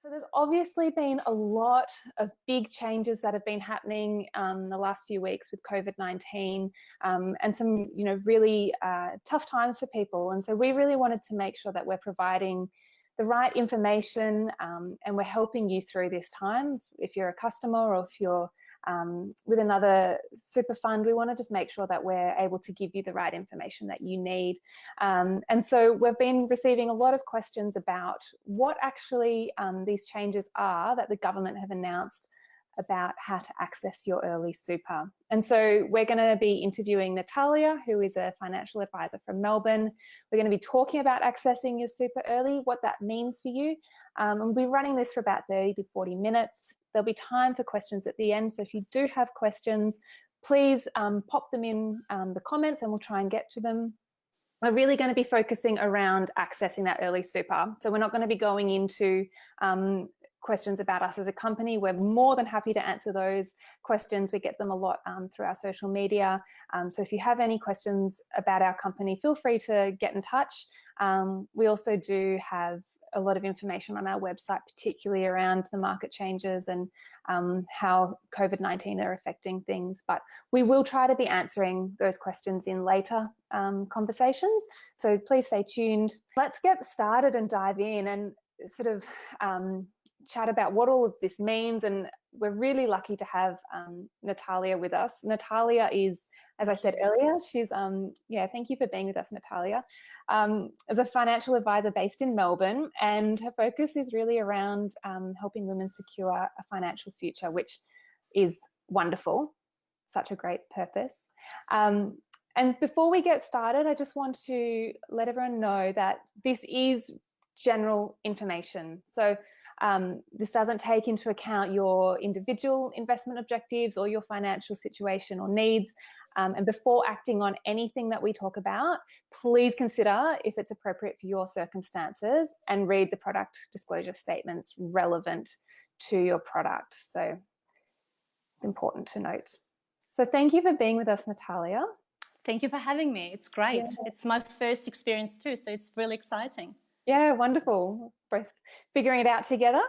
So there's obviously been a lot of big changes that have been happening the last few weeks with COVID-19 and some, really tough times for people. And so we really wanted to make sure that we're providing the right information and we're helping you through this time. If you're a customer or if you're with another super fund, we want to just make sure that we're able to give you the right information that you need. And so we've been receiving a lot of questions about what actually these changes are that the government have announced about how to access your early super. And so we're going to be interviewing Natalia, who is a financial advisor from Melbourne. We're going to be talking about accessing your super early, what that means for you. And we'll be running this for about 30 to 40 minutes. There'll be time for questions at the end. So if you do have questions, please pop them in the comments and we'll try and get to them. We're really going to be focusing around accessing that early super. So we're not going to be going into questions about us as a company. We're more than happy to answer those questions. We get them a lot through our social media. So if you have any questions about our company, feel free to get in touch. We also do have a lot of information on our website, particularly around the market changes and how COVID-19 are affecting things. But we will try to be answering those questions in later conversations. So please stay tuned. Let's get started and dive in and sort of chat about what all of this means. And we're really lucky to have Natalia with us. Natalia is, as I said earlier, she's, thank you for being with us, Natalia, as a financial advisor based in Melbourne, and her focus is really around helping women secure a financial future, which is wonderful, such a great purpose. And before we get started, I just want to let everyone know that this is general information. So this doesn't take into account your individual investment objectives or your financial situation or needs. And before acting on anything that we talk about, please consider if it's appropriate for your circumstances and read the product disclosure statements relevant to your product. So it's important to note. So thank you for being with us, Natalia. Thank you for having me. It's great. Yeah. It's my first experience too, so it's really exciting. Yeah, wonderful. Both figuring it out together.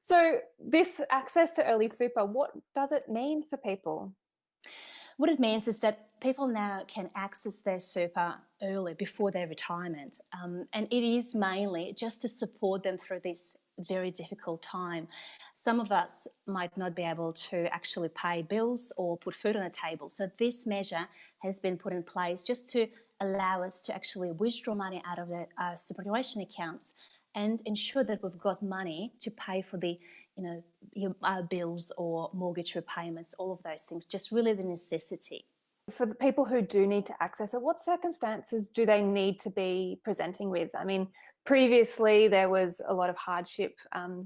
So this access to early super, what does it mean for people? What it means is that people now can access their super early before their retirement. And it is mainly just to support them through this very difficult time. Some of us might not be able to actually pay bills or put food on the table. So this measure has been put in place just to allow us to actually withdraw money out of our superannuation accounts and ensure that we've got money to pay for the, our bills or mortgage repayments, all of those things, just really the necessity. For the people who do need to access it, what circumstances do they need to be presenting with? I mean, previously there was a lot of hardship,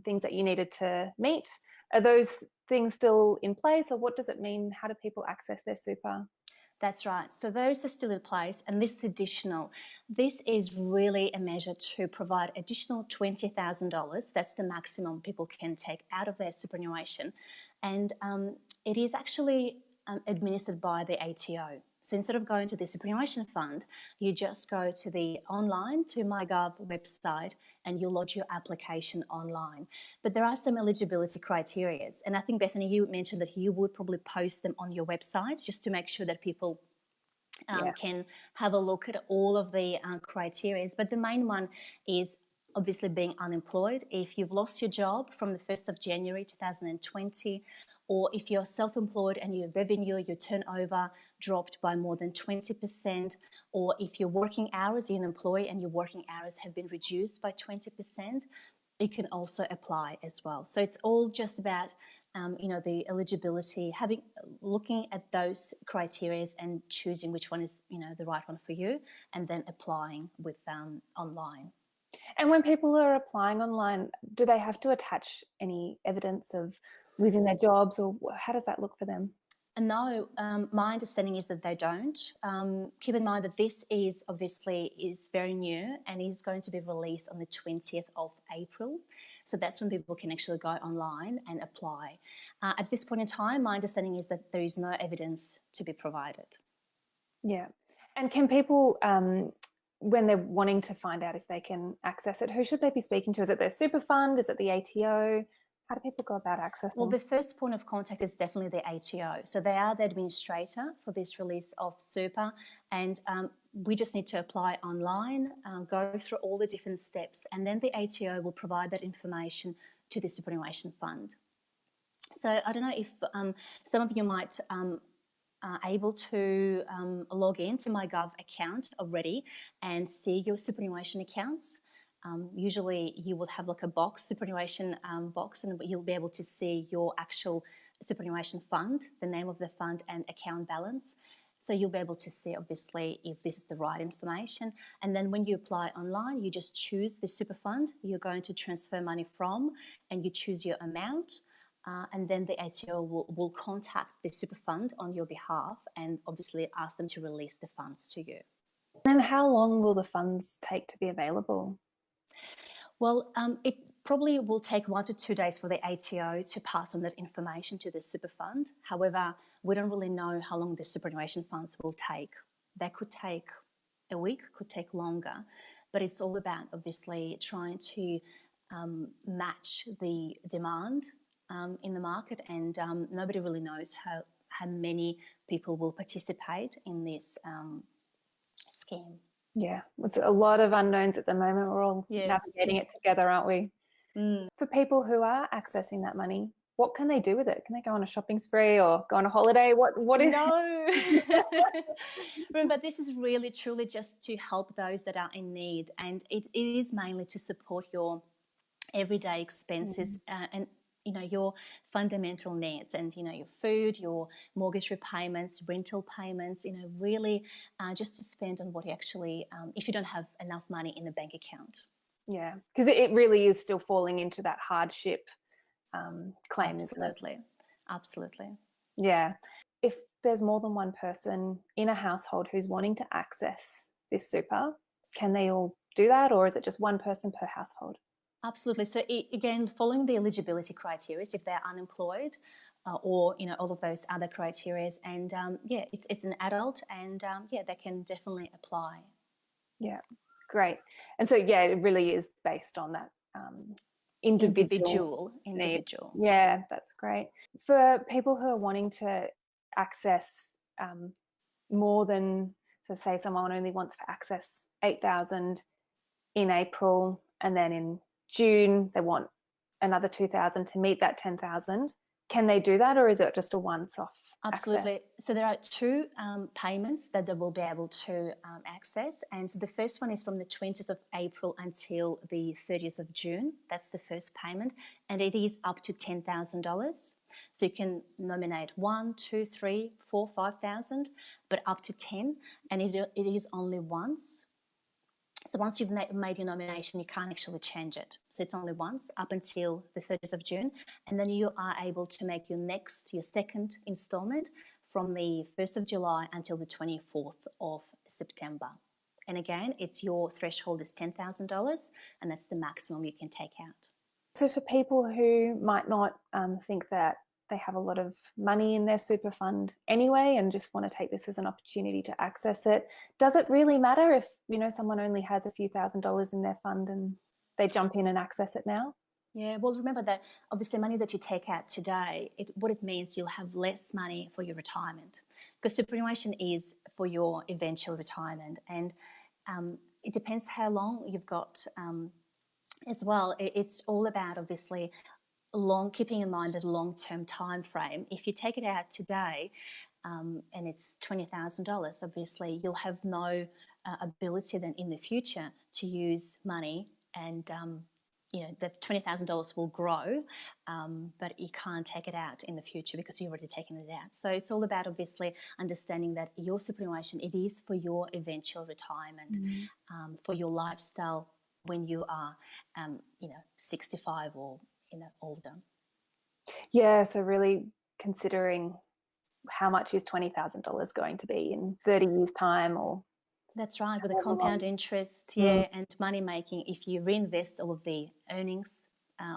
things that you needed to meet. Are those things still in place, or what does it mean? How do people access their super? That's right. So those are still in place, and this is additional. This is really a measure to provide additional $20,000. That's the maximum people can take out of their superannuation. And it is actually administered by the ATO. So instead of going to the superannuation fund, you just go to the online, to MyGov website, and you lodge your application online. But there are some eligibility criteria. And I think, Bethany, you mentioned that you would probably post them on your website just to make sure that people can have a look at all of the criteria. But the main one is obviously being unemployed. If you've lost your job from the 1st of January 2020, or if you're self-employed and your revenue, your turnover dropped by more than 20%, or if your working hours, you're an employee and your working hours have been reduced by 20%, you can also apply as well. So it's all just about, the eligibility, looking at those criteria and choosing which one is, the right one for you, and then applying with online. And when people are applying online, do they have to attach any evidence of losing their jobs, or how does that look for them? No, my understanding is that they don't. Keep in mind that this is very new and is going to be released on the 20th of April. So that's when people can actually go online and apply. At this point in time, my understanding is that there is no evidence to be provided. Yeah. And can people when they're wanting to find out if they can access it, who should they be speaking to? Is it their super fund? Is it the ATO? How do people go about accessing? Well, the first point of contact is definitely the ATO. So they are the administrator for this release of super, and we just need to apply online, go through all the different steps, and then the ATO will provide that information to the superannuation fund. So I don't know if some of you might able to log in to my Gov account already and see your superannuation accounts. Usually you will have like a box, superannuation box, and you'll be able to see your actual superannuation fund, the name of the fund and account balance. So you'll be able to see obviously if this is the right information. And then when you apply online, you just choose the super fund you're going to transfer money from, and you choose your amount. And then the ATO will contact the super fund on your behalf and obviously ask them to release the funds to you. And how long will the funds take to be available? Well, it probably will take 1 to 2 days for the ATO to pass on that information to the super fund. However, we don't really know how long the superannuation funds will take. That could take a week, could take longer, but it's all about obviously trying to match the demand in the market, and nobody really knows how many people will participate in this scheme. Yeah, it's a lot of unknowns at the moment. We're all navigating it together, aren't we? For people who are accessing that money, what can they do with it? Can they go on a shopping spree or go on a holiday? What is? No. Remember, this is really truly just to help those that are in need, and it is mainly to support your everyday expenses and your fundamental needs, and your food, your mortgage repayments, rental payments, really just to spend on what you actually if you don't have enough money in the bank account. Yeah, because it really is still falling into that hardship claim. Absolutely. Absolutely. Yeah. If there's more than one person in a household who's wanting to access this super, can they all do that, or is it just one person per household? Absolutely. So again, following the eligibility criteria, if they're unemployed or all of those other criteria, and it's an adult, and they can definitely apply. Yeah, great. And so it really is based on that individual need. Yeah, that's great. For people who are wanting to access more than, so say someone only wants to access 8,000 in April, and then in June they want another 2,000 to meet that 10,000. Can they do that, or is it just a once-off? Absolutely. Access? So there are two payments that they will be able to access, and so the first one is from the 20th of April until the 30th of June. That's the first payment, and it is up to $10,000. So you can nominate 1, 2, 3, 4, 5,000, but up to 10, and it is only once. So once you've made your nomination, you can't actually change it. So it's only once up until the 30th of June. And then you are able to make your second installment from the 1st of July until the 24th of September. And again, your threshold is $10,000, and that's the maximum you can take out. So for people who might not think that they have a lot of money in their super fund anyway and just want to take this as an opportunity to access it, does it really matter if someone only has a few $1,000s in their fund and they jump in and access it now? Yeah, well, remember that obviously money that you take out today, what it means, you'll have less money for your retirement, because superannuation is for your eventual retirement, and it depends how long you've got as well. It's all about obviously keeping in mind the long-term time frame. If you take it out today and it's $20,000, obviously you'll have no ability then in the future to use money, and the $20,000 will grow, but you can't take it out in the future because you've already taken it out. So it's all about obviously understanding that your superannuation, it is for your eventual retirement, for your lifestyle when you are 65 or older. Yeah, so really considering how much is $20,000 going to be in 30 years' time, or that's right, with the compound interest, and money making. If you reinvest all of the earnings,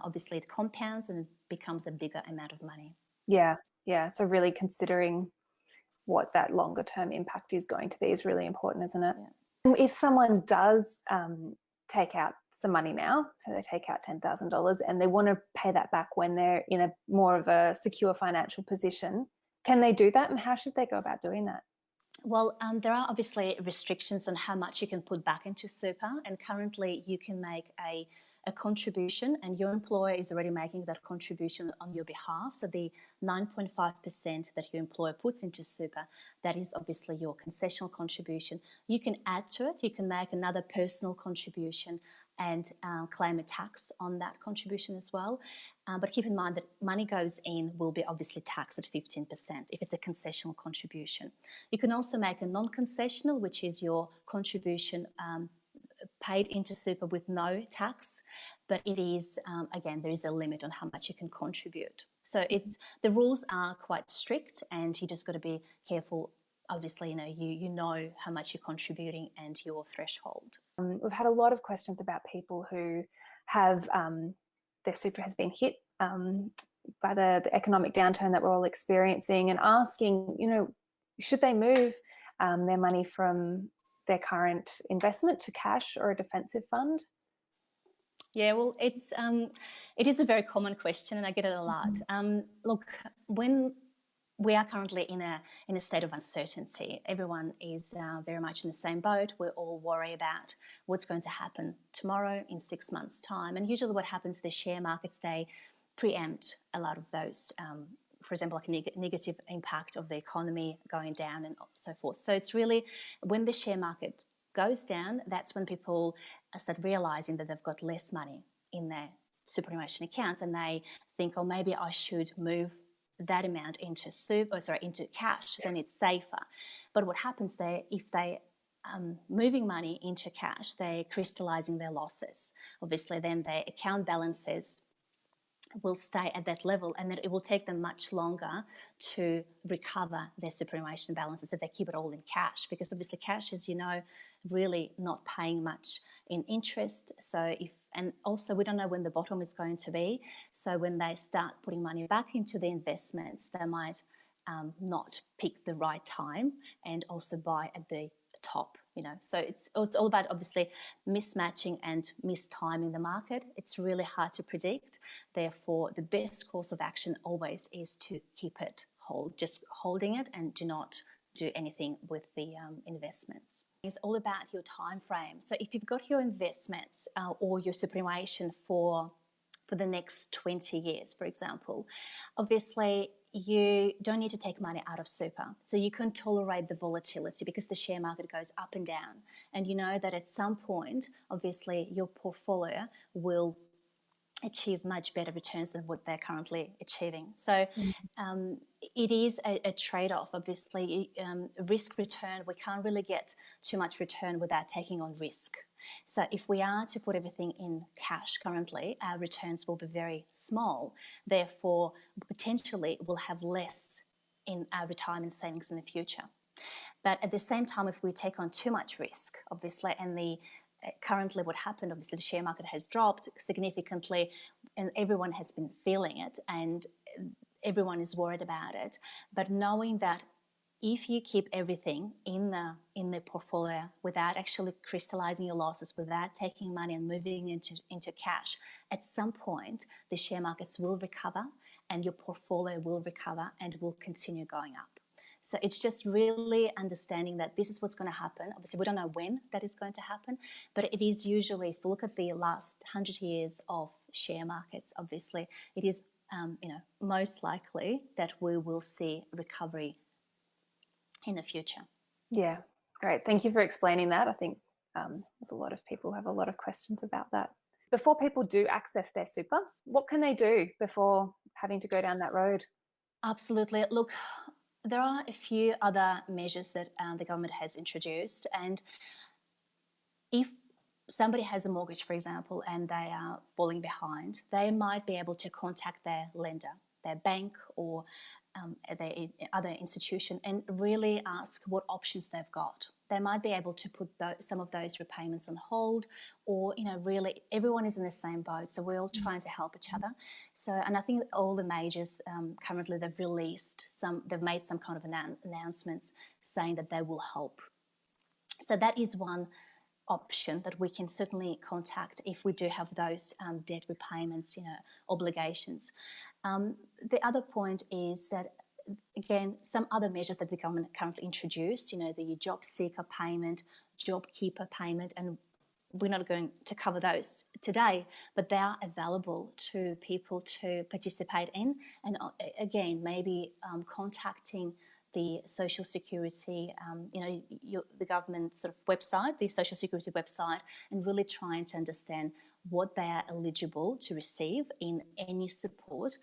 obviously it compounds and it becomes a bigger amount of money. Yeah. So really considering what that longer term impact is going to be is really important, isn't it? Yeah. If someone does take out some money now, so they take out $10,000 and they want to pay that back when they're in a more of a secure financial position, can they do that, and how should they go about doing that? Well, there are obviously restrictions on how much you can put back into super, and currently you can make a contribution and your employer is already making that contribution on your behalf. So the 9.5% that your employer puts into super, that is obviously your concessional contribution. You can add to it, you can make another personal contribution and claim a tax on that contribution as well. But keep in mind that money goes in will be obviously taxed at 15% if it's a concessional contribution. You can also make a non-concessional, which is your contribution paid into super with no tax, but it is, again, there is a limit on how much you can contribute. So the rules are quite strict and you just got to be careful. Obviously, you know how much you're contributing and your threshold. We've had a lot of questions about people who have their super has been hit by the economic downturn that we're all experiencing, and asking, should they move their money from their current investment to cash or a defensive fund? Yeah, well, it is a very common question, and I get it a lot. Look, when we are currently in a state of uncertainty, everyone is very much in the same boat. We're all worried about what's going to happen tomorrow, in 6 months' time, and usually what happens, the share markets, they preempt a lot of those. For example, like a negative impact of the economy going down and so forth. So it's really when the share market goes down, that's when people start realizing that they've got less money in their superannuation accounts, and they think, oh, maybe I should move that amount into into cash, then it's safer. But what happens there, if they moving money into cash, they're crystallizing their losses. Obviously, then their account balances will stay at that level, and then it will take them much longer to recover their superannuation balances if they keep it all in cash, because obviously cash, as you know, really not paying much in interest. And also we don't know when the bottom is going to be, so when they start putting money back into the investments, they might not pick the right time and also buy at the top. So it's all about obviously mismatching and mistiming the market. It's really hard to predict. Therefore, the best course of action always is to keep it just holding it, and do not do anything with the investments. It's all about your time frame. So if you've got your investments or your superannuation for the next 20 years, for example, obviously you don't need to take money out of super. So you can tolerate the volatility because the share market goes up and down. And you know that at some point, obviously, your portfolio will achieve much better returns than what they're currently achieving. So it is a trade-off. Obviously, risk return, we can't really get too much return without taking on risk. So if we are to put everything in cash currently, our returns will be very small. Therefore, potentially we'll have less in our retirement savings in the future. But at the same time, if we take on too much risk, obviously, and currently what happened, obviously the share market has dropped significantly and everyone has been feeling it and everyone is worried about it. But knowing that if you keep everything in the portfolio without actually crystallizing your losses, without taking money and moving into cash, at some point the share markets will recover and your portfolio will recover and will continue going up. So it's just really understanding that this is what's going to happen. Obviously, we don't know when that is going to happen, but it is usually, if we look at the last 100 years of share markets, obviously, it is most likely that we will see recovery in the future. Yeah, great. Thank you for explaining that. I think there's a lot of people who have a lot of questions about that. Before people do access their super, what can they do before having to go down that road? Absolutely. Look, there are a few other measures that the government has introduced, and if somebody has a mortgage, for example, and they are falling behind, they might be able to contact their lender, their bank or their other institution, and really ask what options they've got. They might be able to put some of those repayments on hold, or really everyone is in the same boat, so we're all trying to help each other. So, and I think all the majors currently they've made some kind of announcements saying that they will help So that is one option that we can certainly contact if we do have those debt repayments, obligations. The other point is that, again, some other measures that the government currently introduced, the job seeker payment, job keeper payment, and we're not going to cover those today, but they are available to people to participate in. And again, maybe contacting the Social Security, the government sort of website, the Social Security website, and really trying to understand what they are eligible to receive in any support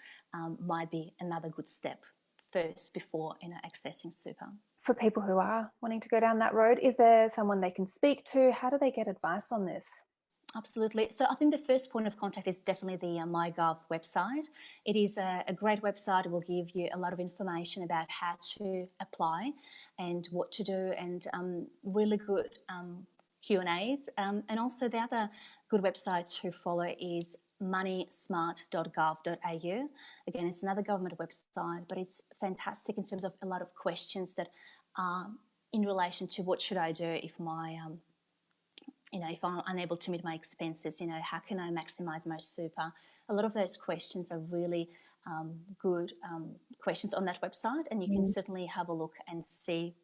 might be another good step first before accessing super. For people who are wanting to go down that road, is there someone they can speak to? How do they get advice on this? Absolutely. So I think the first point of contact is definitely the MyGov website. It is a great website. It will give you a lot of information about how to apply and what to do, and really good Q&As. And also the other good website to follow is moneysmart.gov.au. Again, it's another government website, but it's fantastic in terms of a lot of questions that are in relation to what should I do if my if I'm unable to meet my expenses, how can I maximise my super? A lot of those questions are really good questions on that website, and you can certainly have a look and see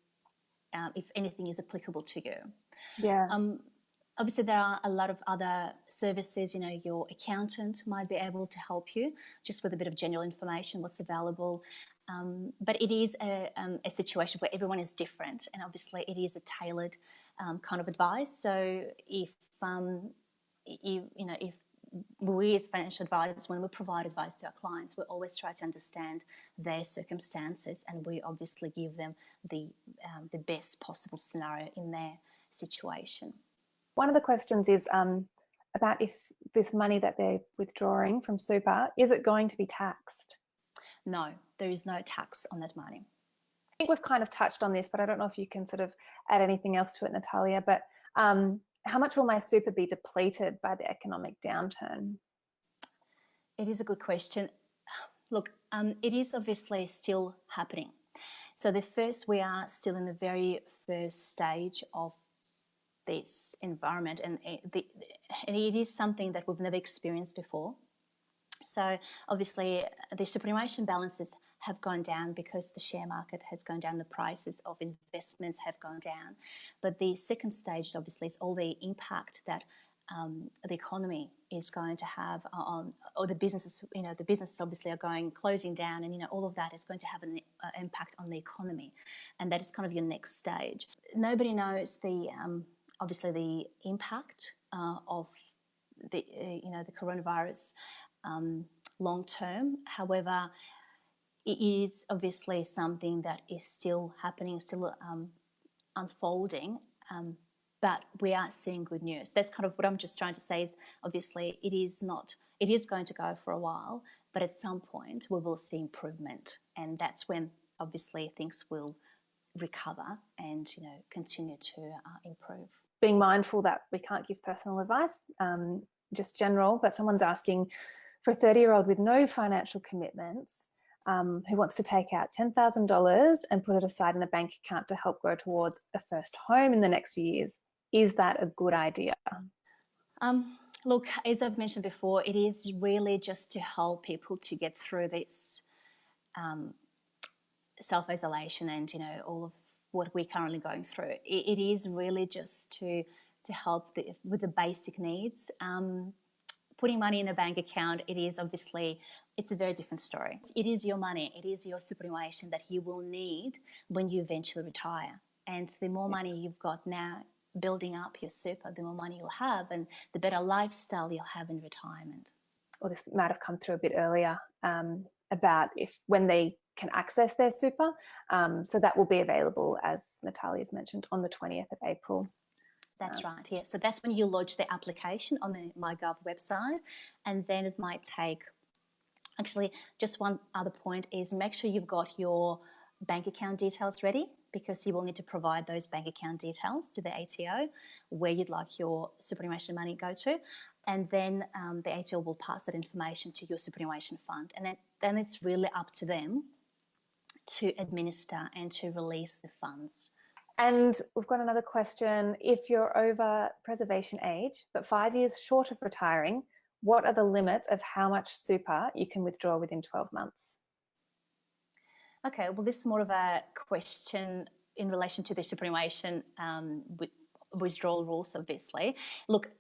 if anything is applicable to you. Yeah. Obviously, there are a lot of other services. Your accountant might be able to help you just with a bit of general information, what's available. But it is a situation where everyone is different, and obviously it is a tailored kind of advice. So if we as financial advisors, when we provide advice to our clients, we always try to understand their circumstances, and we obviously give them the best possible scenario in their situation. One of the questions is about if this money that they're withdrawing from super, is it going to be taxed? No, there is no tax on that money. I think we've kind of touched on this, but I don't know if you can sort of add anything else to it, Natalia. But how much will my super be depleted by the economic downturn? It is a good question. Look, it is obviously still happening. So we are still in the very first stage of this environment, and it is something that we've never experienced before. So obviously the superannuation balances have gone down because the share market has gone down, the prices of investments have gone down. But the second stage obviously is all the impact that the economy is going to have on, or the businesses, the businesses obviously are closing down, and all of that is going to have an impact on the economy, and that is kind of your next stage. Nobody knows the obviously the impact of the coronavirus long term. However, it is obviously something that is still happening, still unfolding, but we are seeing good news. That's kind of what I'm just trying to say, is obviously it is going to go for a while, but at some point we will see improvement, and that's when obviously things will recover and continue to improve. Being mindful that we can't give personal advice, just general, but someone's asking, for a 30-year-old with no financial commitments, who wants to take out $10,000 and put it aside in a bank account to help grow towards a first home in the next few years, is that a good idea? Look, as I've mentioned before, it is really just to help people to get through this self-isolation and all of what we're currently going through. It is really just to help with the basic needs. Putting money in a bank account, it's a very different story. It is your money, it is your superannuation that you will need when you eventually retire. And the more money you've got now building up your super, the more money you'll have, and the better lifestyle you'll have in retirement. Or this might have come through a bit earlier, about when they can access their super. So that will be available, as Natalia's mentioned, on the 20th of April. That's right, yeah. So that's when you lodge the application on the MyGov website, and then it might take, actually, just one other point is make sure you've got your bank account details ready, because you will need to provide those bank account details to the ATO where you'd like your superannuation money to go to, and then the ATO will pass that information to your superannuation fund, and then it's really up to them to administer and to release the funds. And we've got another question. If you're over preservation age, but 5 years short of retiring, what are the limits of how much super you can withdraw within 12 months? Okay, well, this is more of a question in relation to the superannuation withdrawal rules, obviously. Look,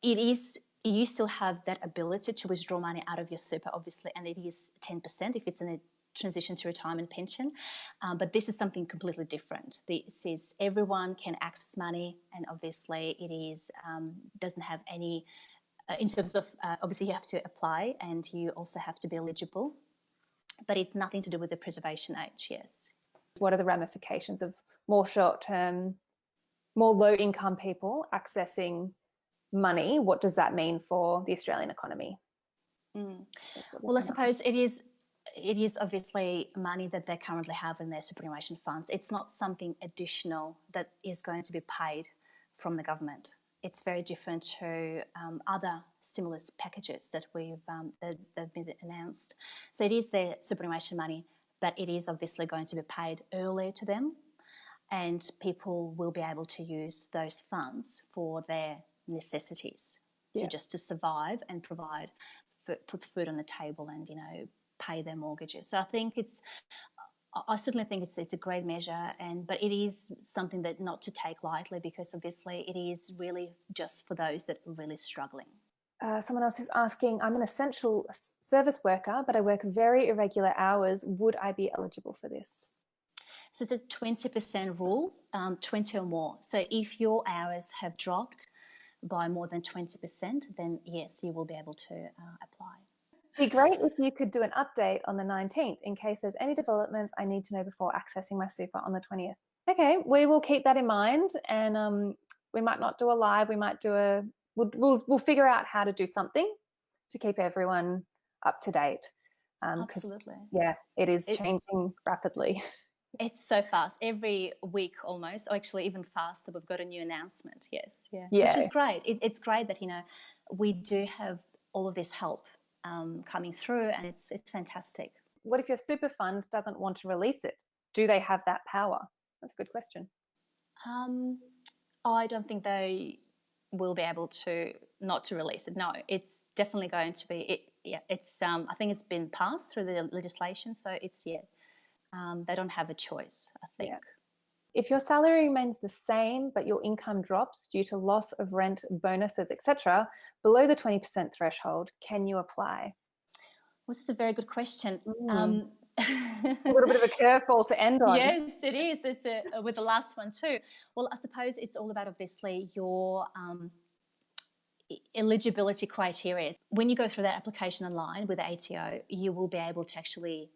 it is, you still have that ability to withdraw money out of your super, obviously, and it is 10% if it's in a transition to retirement pension. But this is something completely different. This is everyone can access money, and obviously it is doesn't have any, in terms of, obviously you have to apply and you also have to be eligible, but it's nothing to do with the preservation age, yes. What are the ramifications of more short-term, more low-income people accessing money? What does that mean for the Australian economy? Well, I suppose it is obviously money that they currently have in their superannuation funds. It's not something additional that is going to be paid from the government. It's very different to other stimulus packages that that have been announced. So it is their superannuation money, but it is obviously going to be paid earlier to them, and people will be able to use those funds for their necessities, to survive and provide, put food on the table, and pay their mortgages. So I certainly think it's a great measure, but it is something that not to take lightly, because obviously it is really just for those that are really struggling. Someone else is asking, I'm an essential service worker, but I work very irregular hours. Would I be eligible for this? So it's a 20% rule, 20 or more. So if your hours have dropped by more than 20%, then yes, you will be able to apply. It'd be great if you could do an update on the 19th in case there's any developments I need to know before accessing my super on the 20th. Okay, we will keep that in mind, and we might not do a live, we might do we'll figure out how to do something to keep everyone up to date. Absolutely. Yeah, it is changing rapidly. It's so fast. Every week almost, or actually even faster, we've got a new announcement. Yes, yeah. Which is great. It's great that, we do have all of this help coming through, and it's fantastic. What if your super fund doesn't want to release it? Do they have that power? That's a good question. I don't think they will be able to not to release it. No, it's definitely going to be. It's. I think it's been passed through the legislation, so it's they don't have a choice, I think. Yeah. If your salary remains the same, but your income drops due to loss of rent, bonuses, etc., below the 20% threshold, can you apply? Well, this is a very good question. A little bit of a curveball to end on. Yes, it is. That's with the last one too. Well, I suppose it's all about obviously your eligibility criteria. When you go through that application online with the ATO, you will be able to actually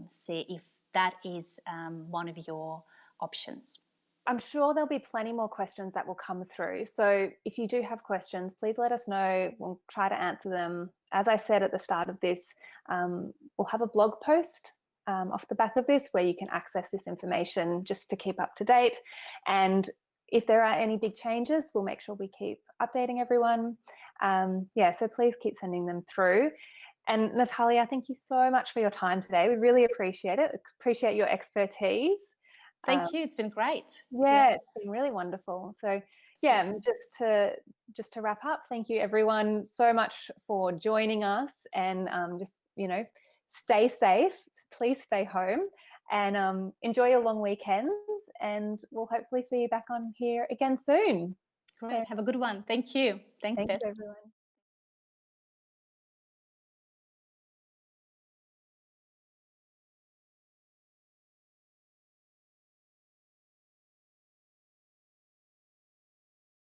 see if that is one of your options. I'm sure there'll be plenty more questions that will come through. So if you do have questions, please let us know. We'll try to answer them. As I said at the start of this, we'll have a blog post off the back of this where you can access this information just to keep up to date. And if there are any big changes, we'll make sure we keep updating everyone. So please keep sending them through. And Natalia, thank you so much for your time today. We really appreciate it. Appreciate your expertise. Thank you. It's been great. Yeah, it's been really wonderful. So yeah, just to wrap up, thank you everyone so much for joining us, and stay safe. Please stay home and enjoy your long weekends, and we'll hopefully see you back on here again soon. Great. Have a good one. Thank you. Thanks, Thank you, everyone.